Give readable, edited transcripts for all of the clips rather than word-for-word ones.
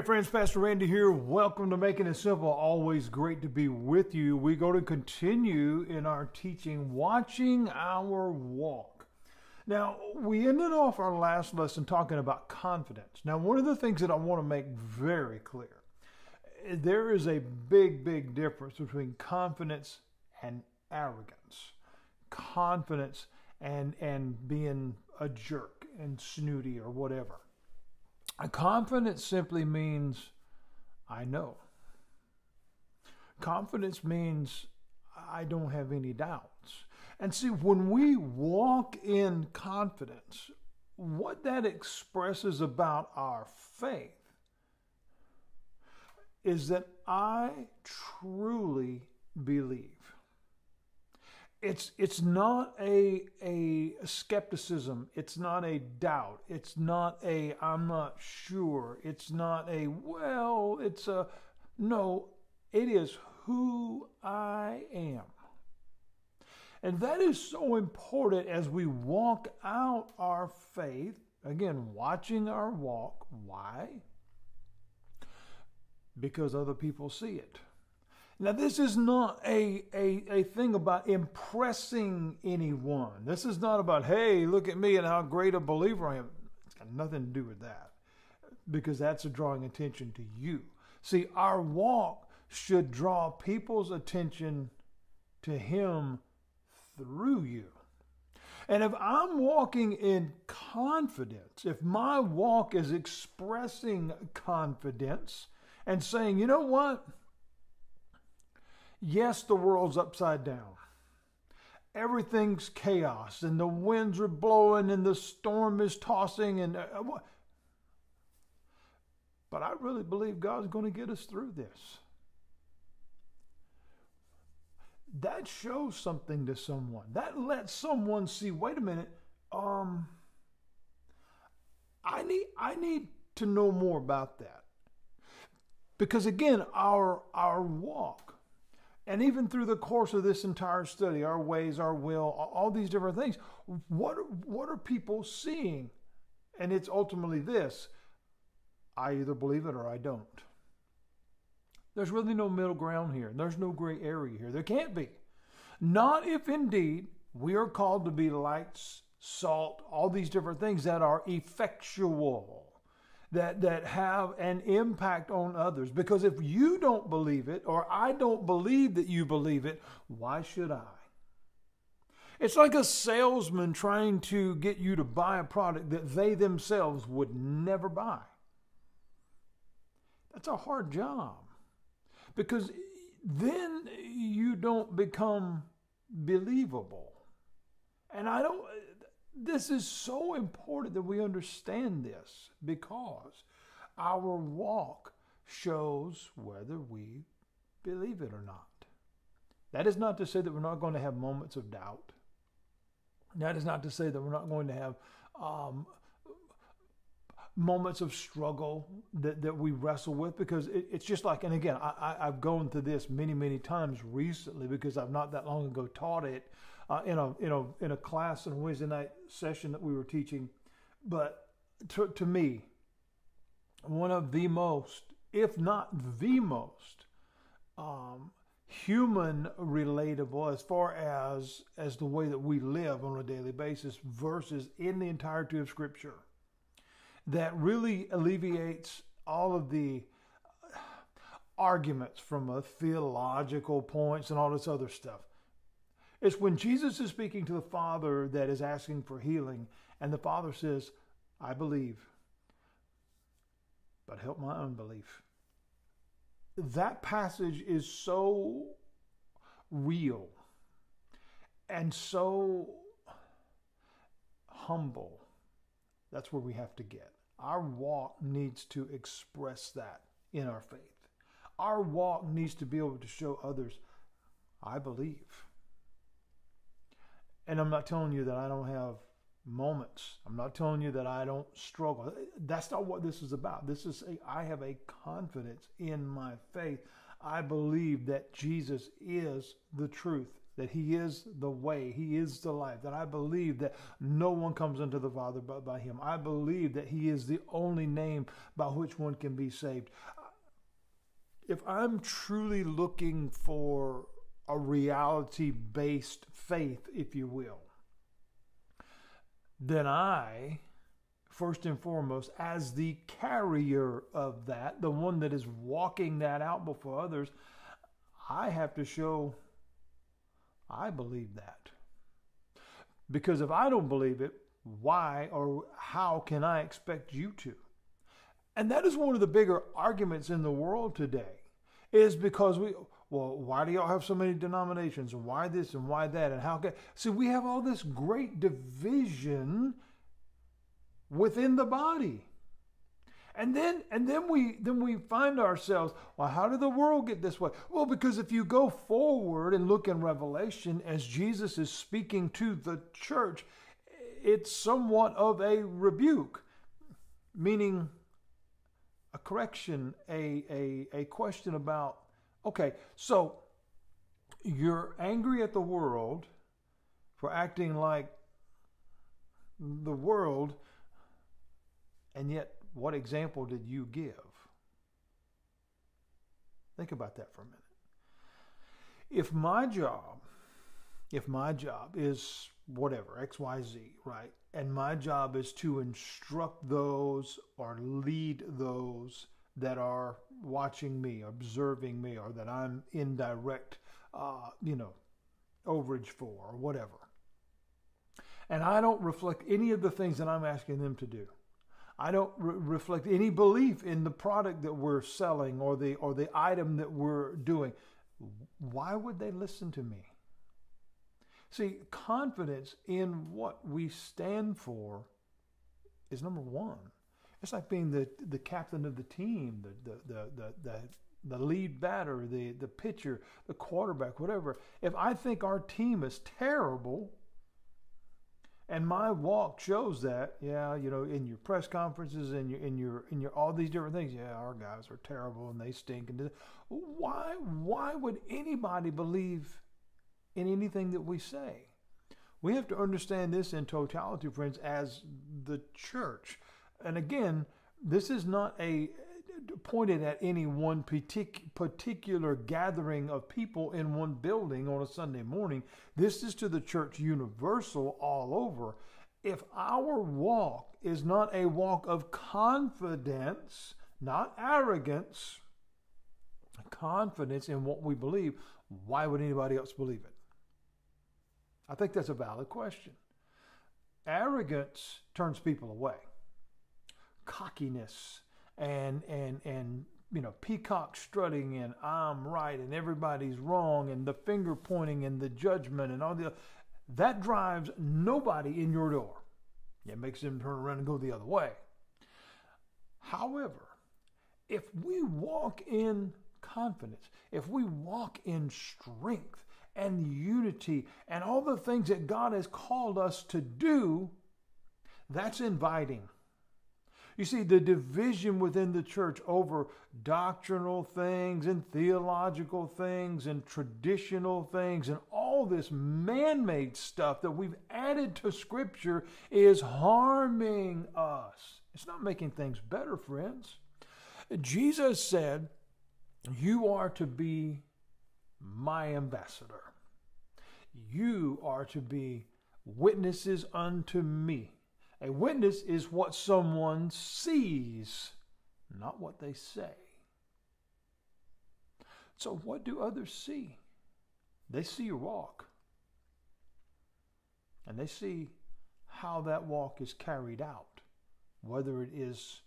right, friends, Pastor Randy here. Welcome to Making It Simple. Always great to be with you. We're going to continue in our teaching, Watching Our Walk. Now, we ended off our last lesson talking about confidence. Now, one of the things that I want to make very clear, there is a big difference between confidence and arrogance. Confidence and being a jerk and snooty or whatever. Confidence simply means, I know. Confidence means I don't have any doubts. And see, when we walk in confidence, what that expresses about our faith is that I truly believe. It's not a skepticism. It's not a doubt. It's not a I'm not sure. It's not a well. It's a no. It is who I am. And that is so important as we walk out our faith. Again, watching our walk. Why? Because other people see it. Now, this is not a thing about impressing anyone. This is not about, hey, look at me and how great a believer I am. It's got nothing to do with that, because that's drawing attention to you. See, our walk should draw people's attention to Him through you. And if I'm walking in confidence, if my walk is expressing confidence and saying, you know what? Yes, the world's upside down. Everything's chaos and the winds are blowing and the storm is tossing but I really believe God's going to get us through this. That shows something to someone. That lets someone see, wait a minute, I need to know more about that. Because again, our walk, and even through the course of this entire study, our ways, our will, all these different things, what are people seeing? And it's ultimately this: I either believe it or I don't. There's really no middle ground here. There's no gray area here. There can't be. Not if indeed we are called to be lights, salt, all these different things that are effectual, that have an impact on others. Because if you don't believe it, or I don't believe that you believe it, why should I? It's like a salesman trying to get you to buy a product that they themselves would never buy. That's a hard job, because then you don't become believable. And this is so important that we understand this, because our walk shows whether we believe it or not. That is not to say that we're not going to have moments of doubt. That is not to say that we're not going to have moments of struggle that we wrestle with, because it's just like, and again, I've gone through this many times recently, because I've not that long ago taught it in a class in a Wednesday night session that we were teaching. But to me, one of the most, if not the most, human relatable as far as the way that we live on a daily basis verses in the entirety of Scripture, that really alleviates all of the arguments from a theological points and all this other stuff. It's when Jesus is speaking to the Father that is asking for healing, and the Father says, I believe, but help my unbelief. That passage is so real and so humble. That's where we have to get. Our walk needs to express that in our faith. Our walk needs to be able to show others, I believe. And I'm not telling you that I don't have moments. I'm not telling you that I don't struggle. That's not what this is about. I have a confidence in my faith. I believe that Jesus is the truth, that he is the way, he is the life, that I believe that no one comes unto the Father but by him. I believe that he is the only name by which one can be saved. If I'm truly looking for a reality-based faith, if you will, then I, first and foremost, as the carrier of that, the one that is walking that out before others, I have to show I believe that. Because if I don't believe it, why or how can I expect you to? And that is one of the bigger arguments in the world today, is because why do y'all have so many denominations, and why this and why that, and how can... See, we have all this great division within the body. And then we find ourselves, well, how did the world get this way? Well, because if you go forward and look in Revelation as Jesus is speaking to the church, it's somewhat of a rebuke, meaning a correction, a question about, okay, so you're angry at the world for acting like the world, and yet what example did you give? Think about that for a minute. If my job is whatever, XYZ, right? And my job is to instruct those or lead those that are watching me, observing me, or that I'm in direct, overage for, or whatever. And I don't reflect any of the things that I'm asking them to do. I don't reflect any belief in the product that we're selling or the item that we're doing. Why would they listen to me? See, confidence in what we stand for is number one. It's like being the captain of the team, the lead batter, the pitcher, the quarterback, whatever. If I think our team is terrible, and my walk shows that, in your press conferences and in your all these different things, our guys are terrible and they stink. And why would anybody believe in anything that we say? We have to understand this in totality, friends, as the church. And again, this is not pointed at any one particular gathering of people in one building on a Sunday morning. This is to the church universal all over. If our walk is not a walk of confidence, not arrogance, confidence in what we believe, why would anybody else believe it? I think that's a valid question. Arrogance turns people away. Cockiness and peacock strutting and I'm right and everybody's wrong and the finger pointing and the judgment and all that drives nobody in your door. It makes them turn around and go the other way. However, if we walk in confidence, if we walk in strength and unity and all the things that God has called us to do, that's inviting. You see, the division within the church over doctrinal things and theological things and traditional things and all this man-made stuff that we've added to Scripture is harming us. It's not making things better, friends. Jesus said, "You are to be my ambassador. You are to be witnesses unto me." A witness is what someone sees, not what they say. So what do others see? They see your walk. And they see how that walk is carried out, whether it is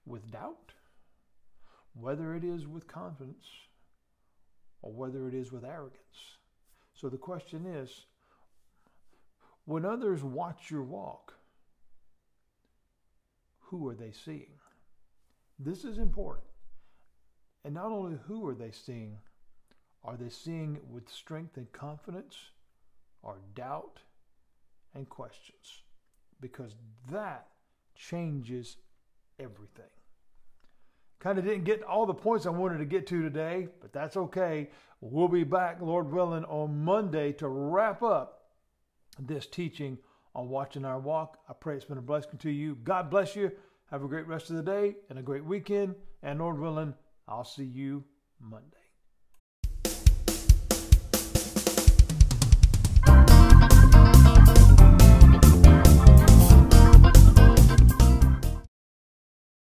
with doubt, whether it is with confidence, or whether it is with arrogance. So the question is, when others watch your walk, who are they seeing? This is important. And not only who are they seeing it with strength and confidence, or doubt and questions? Because that changes everything. Kind of didn't get all the points I wanted to get to today, but that's okay. We'll be back, Lord willing, on Monday to wrap up this teaching on watching our walk. I pray it's been a blessing to you. God bless you. Have a great rest of the day and a great weekend. And Lord willing, I'll see you Monday.